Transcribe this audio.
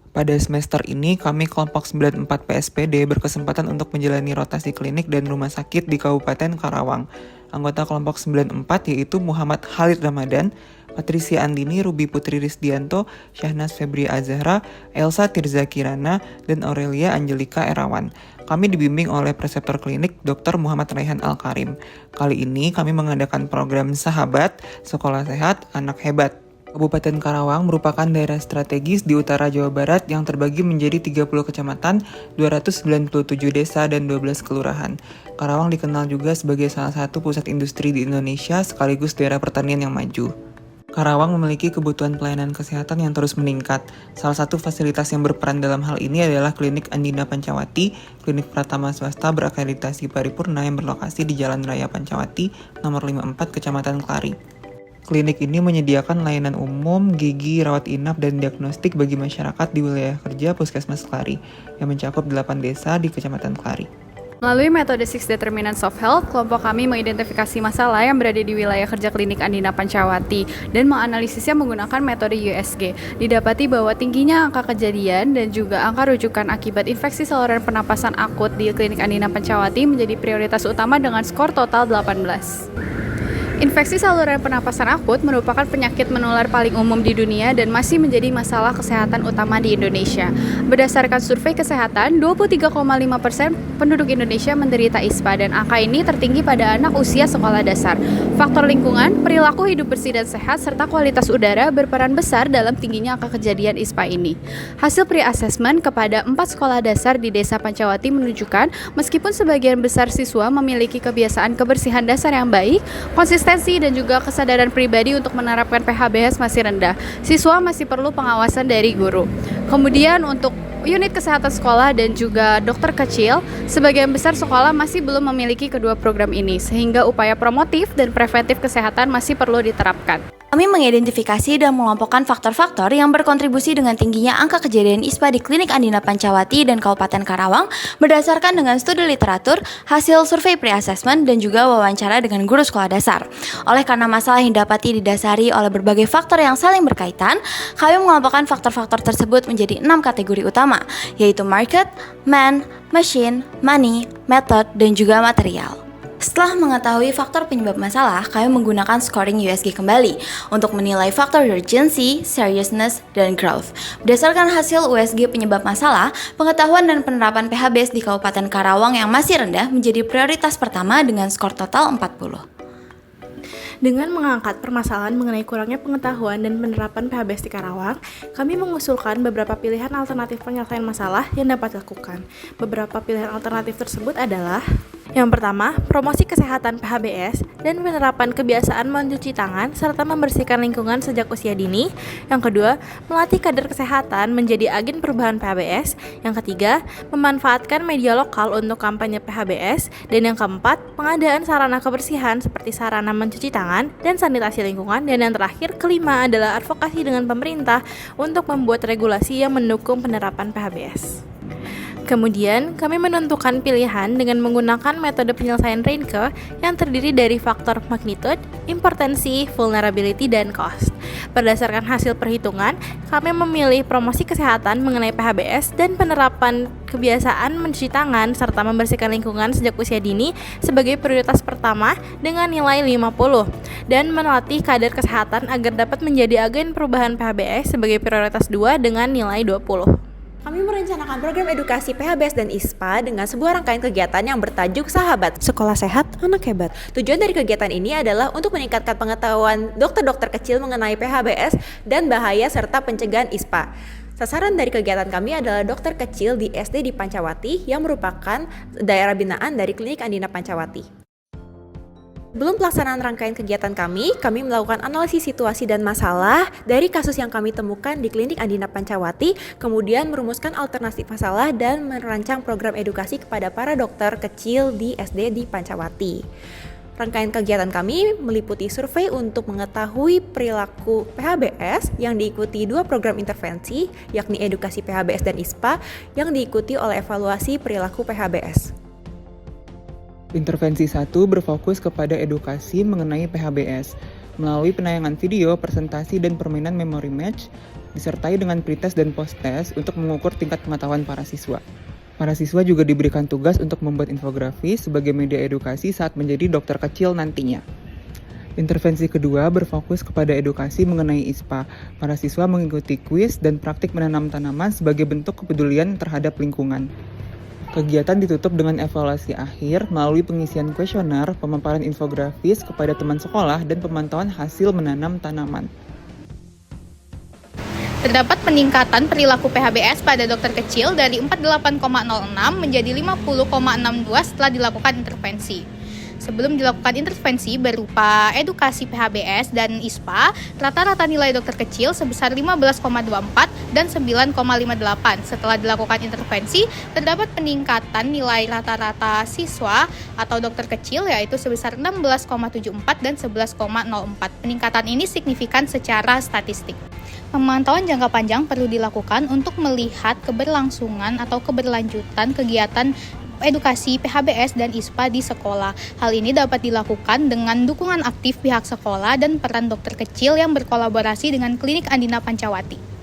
Pada semester ini, kami kelompok 94 PSPD berkesempatan untuk menjalani rotasi klinik dan rumah sakit di Kabupaten Karawang. Anggota kelompok 94 yaitu Muhammad Khalid Ramadan, Patricia Andini, Ruby Putri Risdianto, Syahnas Febri Azahra, Elsa Tirza Kirana, dan Aurelia Angelika Erawan. Kami dibimbing oleh preseptor klinik Dr. Muhammad Raihan Al-Karim. Kali ini kami mengadakan program Sahabat, Sekolah Sehat, Anak Hebat. Kabupaten Karawang merupakan daerah strategis di utara Jawa Barat yang terbagi menjadi 30 kecamatan, 297 desa, dan 12 kelurahan. Karawang dikenal juga sebagai salah satu pusat industri di Indonesia sekaligus daerah pertanian yang maju. Karawang memiliki kebutuhan pelayanan kesehatan yang terus meningkat. Salah satu fasilitas yang berperan dalam hal ini adalah Klinik Andina Pancawati, klinik pratama swasta berakreditasi paripurna yang berlokasi di Jalan Raya Pancawati, nomor 54, Kecamatan Klari. Klinik ini menyediakan layanan umum, gigi, rawat inap, dan diagnostik bagi masyarakat di wilayah kerja Puskesmas Klari, yang mencakup 8 desa di Kecamatan Klari. Melalui metode 6 Determinants of Health, kelompok kami mengidentifikasi masalah yang berada di wilayah kerja Klinik Andina Pancawati dan menganalisisnya menggunakan metode USG. Didapati bahwa tingginya angka kejadian dan juga angka rujukan akibat infeksi saluran pernapasan akut di Klinik Andina Pancawati menjadi prioritas utama dengan skor total 18. Infeksi saluran pernapasan akut merupakan penyakit menular paling umum di dunia dan masih menjadi masalah kesehatan utama di Indonesia. Berdasarkan survei kesehatan, 23,5% penduduk Indonesia menderita ISPA dan angka ini tertinggi pada anak usia sekolah dasar. Faktor lingkungan, perilaku hidup bersih dan sehat, serta kualitas udara berperan besar dalam tingginya angka kejadian ISPA ini. Hasil pre-assessment kepada 4 sekolah dasar di Desa Pancawati menunjukkan meskipun sebagian besar siswa memiliki kebiasaan kebersihan dasar yang baik, konsistensi dan juga kesadaran pribadi untuk menerapkan PHBS masih rendah. Siswa masih perlu pengawasan dari guru. Kemudian untuk unit kesehatan sekolah dan juga dokter kecil, sebagian besar sekolah masih belum memiliki kedua program ini, sehingga upaya promotif dan preventif kesehatan masih perlu diterapkan. Kami mengidentifikasi dan mengelompokkan faktor-faktor yang berkontribusi dengan tingginya angka kejadian ISPA di Klinik Andina Pancawati dan Kabupaten Karawang berdasarkan dengan studi literatur, hasil survei pre-assessment, dan juga wawancara dengan guru sekolah dasar. Oleh karena masalah yang dapati didasari oleh berbagai faktor yang saling berkaitan, kami mengelompokkan faktor-faktor tersebut menjadi 6 kategori utama, yaitu market, man, machine, money, method, dan juga material. Setelah mengetahui faktor penyebab masalah, kami menggunakan scoring USG kembali untuk menilai faktor urgency, seriousness, dan growth. Berdasarkan hasil USG penyebab masalah, pengetahuan dan penerapan PHBS di Kabupaten Karawang yang masih rendah menjadi prioritas pertama dengan skor total 40. Dengan mengangkat permasalahan mengenai kurangnya pengetahuan dan penerapan PHBS di Karawang, kami mengusulkan beberapa pilihan alternatif penyelesaian masalah yang dapat dilakukan. Beberapa pilihan alternatif tersebut adalah: yang pertama, promosi kesehatan PHBS dan penerapan kebiasaan mencuci tangan serta membersihkan lingkungan sejak usia dini. Yang kedua, melatih kader kesehatan menjadi agen perubahan PHBS. Yang ketiga, memanfaatkan media lokal untuk kampanye PHBS. Dan yang keempat, pengadaan sarana kebersihan seperti sarana mencuci tangan dan sanitasi lingkungan. Dan yang terakhir, kelima adalah advokasi dengan pemerintah untuk membuat regulasi yang mendukung penerapan PHBS. Kemudian, kami menentukan pilihan dengan menggunakan metode penyelesaian Reinke yang terdiri dari faktor magnitude, importansi, vulnerability, dan cost. Berdasarkan hasil perhitungan, kami memilih promosi kesehatan mengenai PHBS dan penerapan kebiasaan mencuci tangan serta membersihkan lingkungan sejak usia dini sebagai prioritas pertama dengan nilai 50 dan melatih kader kesehatan agar dapat menjadi agen perubahan PHBS sebagai prioritas 2 dengan nilai 20. Kami merencanakan program edukasi PHBS dan ISPA dengan sebuah rangkaian kegiatan yang bertajuk Sahabat, Sekolah Sehat, Anak Hebat. Tujuan dari kegiatan ini adalah untuk meningkatkan pengetahuan dokter-dokter kecil mengenai PHBS dan bahaya serta pencegahan ISPA. Sasaran dari kegiatan kami adalah dokter kecil di SD di Pancawati yang merupakan daerah binaan dari Klinik Andina Pancawati. Belum pelaksanaan rangkaian kegiatan kami melakukan analisis situasi dan masalah dari kasus yang kami temukan di Klinik Andina Pancawati, kemudian merumuskan alternatif masalah dan merancang program edukasi kepada para dokter kecil di SD di Pancawati. Rangkaian kegiatan kami meliputi survei untuk mengetahui perilaku PHBS yang diikuti 2 program intervensi, yakni edukasi PHBS dan ISPA, yang diikuti oleh evaluasi perilaku PHBS. Intervensi 1 berfokus kepada edukasi mengenai PHBS melalui penayangan video, presentasi, dan permainan memory match. disertai dengan pretest dan post-test untuk mengukur tingkat pengetahuan para siswa. Para siswa juga diberikan tugas untuk membuat infografis sebagai media edukasi saat menjadi dokter kecil nantinya. Intervensi kedua berfokus kepada edukasi mengenai ISPA. Para siswa mengikuti kuis dan praktik menanam tanaman sebagai bentuk kepedulian terhadap lingkungan. Kegiatan ditutup dengan evaluasi akhir melalui pengisian kuesioner, pemaparan infografis kepada teman sekolah, dan pemantauan hasil menanam tanaman. Terdapat peningkatan perilaku PHBS pada dokter kecil dari 48,06 menjadi 50,62 setelah dilakukan intervensi. Sebelum dilakukan intervensi berupa edukasi PHBS dan ISPA, rata-rata nilai dokter kecil sebesar 15,24 dan 9,58. Setelah dilakukan intervensi, terdapat peningkatan nilai rata-rata siswa atau dokter kecil yaitu sebesar 16,74 dan 11,04. Peningkatan ini signifikan secara statistik. Pemantauan jangka panjang perlu dilakukan untuk melihat keberlangsungan atau keberlanjutan kegiatan edukasi PHBS dan ISPA di sekolah. Hal ini dapat dilakukan dengan dukungan aktif pihak sekolah dan peran dokter kecil yang berkolaborasi dengan Klinik Andina Pancawati.